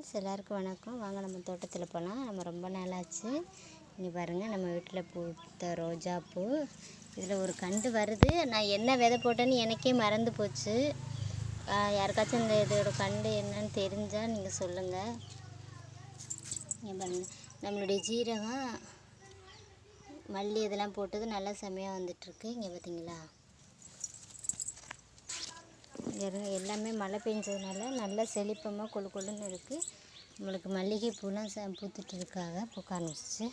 எல்லாருக்கும் வணக்கம். வாங்க நம்ம தோட்டத்தில் போகலாம். நம்ம ரொம்ப நாளாச்சு. இங்கே பாருங்கள், நம்ம வீட்டில் பூத்த ரோஜாப்பூ. இதில் ஒரு கண்டு வருது. நான் என்ன விதை போட்டேன்னு எனக்கே மறந்து போச்சு. யாருக்காச்சும் இந்த இதோட கண்டு என்னன்னு தெரிஞ்சால் நீங்கள் சொல்லுங்கள். இங்கே பாருங்கள், நம்மளுடைய ஜீரகம், மல்லி இதெல்லாம் போட்டது நல்லா செமையாக வந்துட்டுருக்கு. இங்கே பார்த்தீங்களா, எல்லாமே மழை பெஞ்சதுனால நல்லா செழிப்பமாக கொழு கொழுன்னு இருக்குது. நம்மளுக்கு மல்லிகை பூலாம் பூத்துட்டு இருக்காங்க, பூக்க ஆரம்பிச்சிச்சு.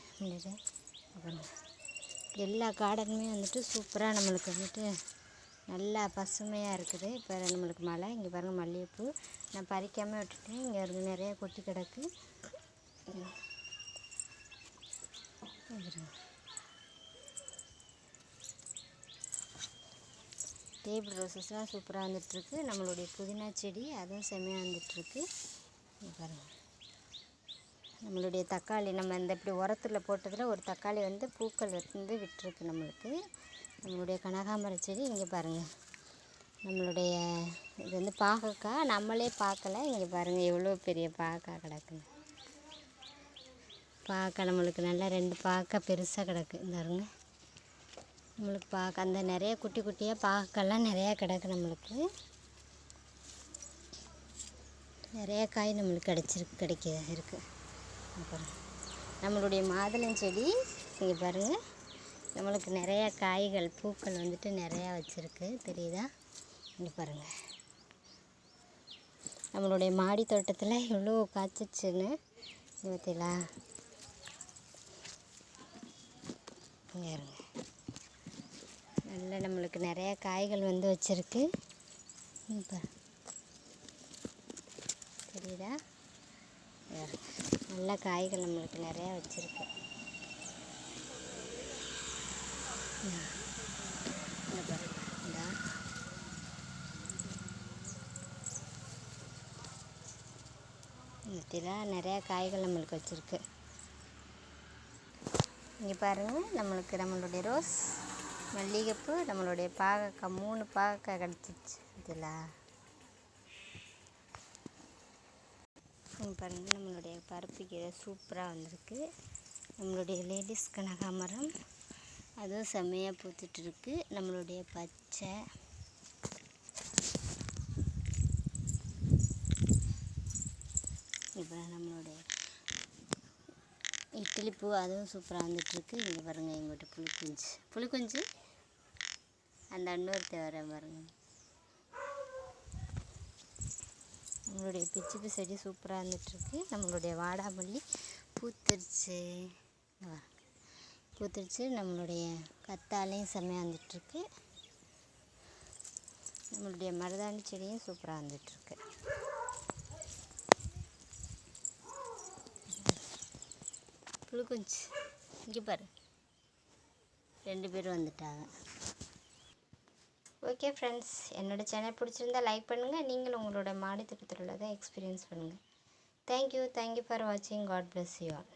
எல்லா கார்டனுமே வந்துட்டு சூப்பராக நம்மளுக்கு வந்துட்டு நல்லா பசுமையாக இருக்குது. இப்போ நம்மளுக்கு மழை. இங்கே பாருங்கள், மல்லிகைப்பூ நான் பறிக்காமல் விட்டுட்டேன். இங்கே இருந்து நிறையா கொட்டி கிடக்கு. டேபிள் ரோசஸ்லாம் சூப்பராக வந்துட்டுருக்கு. நம்மளுடைய புதினா செடி அதுவும் செம்மையாக வந்துட்டுருக்கு. பாருங்கள், நம்மளுடைய தக்காளி நம்ம இந்த இப்படி உரத்தில் போட்டதில் ஒரு தக்காளி வந்து பூக்கள் வந்து விட்டுருக்கு நம்மளுக்கு. நம்மளுடைய கனகாம்பர செடி இங்கே பாருங்கள், நம்மளுடைய இது வந்து பாகக்காய் நம்மளே பார்க்கல. இங்கே பாருங்கள் எவ்வளோ பெரிய பாகக்காய் கிடக்குங்க. பாகக்காய் நம்மளுக்கு நல்லா 2 பாகக்காய் பெருசாக கிடக்கு. இந்தாருங்க, நம்மளுக்கு பார்க்க அந்த நிறைய குட்டி குட்டியாக பாகக்காய்லாம் நிறையா கிடக்கு. நம்மளுக்கு நிறையா காய் நம்மளுக்கு இருக்குது. அப்புறம் நம்மளுடைய மாதுளஞ்செடி இங்கே பாருங்கள், நம்மளுக்கு நிறையா காய்கள் பூக்கள் வந்துட்டு நிறையா வச்சுருக்கு. தெரியுதா? இங்கே பாருங்கள், நம்மளுடைய மாடி தோட்டத்தில் எவ்வளோ காய்ச்சிச்சுன்னு பார்த்தீங்களா? இங்கே இருங்க, நல்ல நம்மளுக்கு நிறையா காய்கள் வந்து வச்சுருக்கு. இப்போ தெரியுதா? நல்ல காய்கள் நம்மளுக்கு நிறையா வச்சுருக்கு. இதெல்லாம் நிறையா காய்கள் நம்மளுக்கு வச்சுருக்கு. இங்கே பாருங்கள், நம்மளுடைய ரோஸ், மல்லிகைப்பூ, நம்மளுடைய பாகக்காய் 3 பாகக்காய் கிடச்சிச்சு. இதெல்லாம் பாருங்கள், நம்மளுடைய பருப்பு கீரை சூப்பராக வந்திருக்கு. நம்மளுடைய லேடிஸ் கனகாமரம் அதுவும் செம்மையாக பூத்துட்ருக்கு. நம்மளுடைய பச்சை, இப்போ நம்மளுடைய இட்லி பூ அதுவும் சூப்பராக வந்துட்டுருக்கு. இங்கே பாருங்கள், எங்கள்கிட்ட புளிக்குஞ்சு அந்த இன்னொருத்த வர பாருங்கள். நம்மளுடைய பிச்சு செடி சூப்பராக வந்துட்டுருக்கு. நம்மளுடைய வாடாமல்லி பூத்துருச்சு. நம்மளுடைய கத்தாழையும் செம்மையாக வந்துட்டுருக்கு. நம்மளுடைய மருதாணி செடியும் சூப்பராக வந்துட்டுருக்கு. புளிக்குஞ்சு இங்கே பாரு, 2 பேர் வந்துட்டாங்க. ஓகே ஃப்ரெண்ட்ஸ், என்னோடய சேனல் பிடிச்சிருந்தா லைக் பண்ணுங்கள். நீங்களும் உங்களோட மாடி தோட்டத்தில் உள்ளதை எக்ஸ்பீரியன்ஸ் பண்ணுங்கள். தேங்க்யூ ஃபார் வாட்சிங். God bless you all.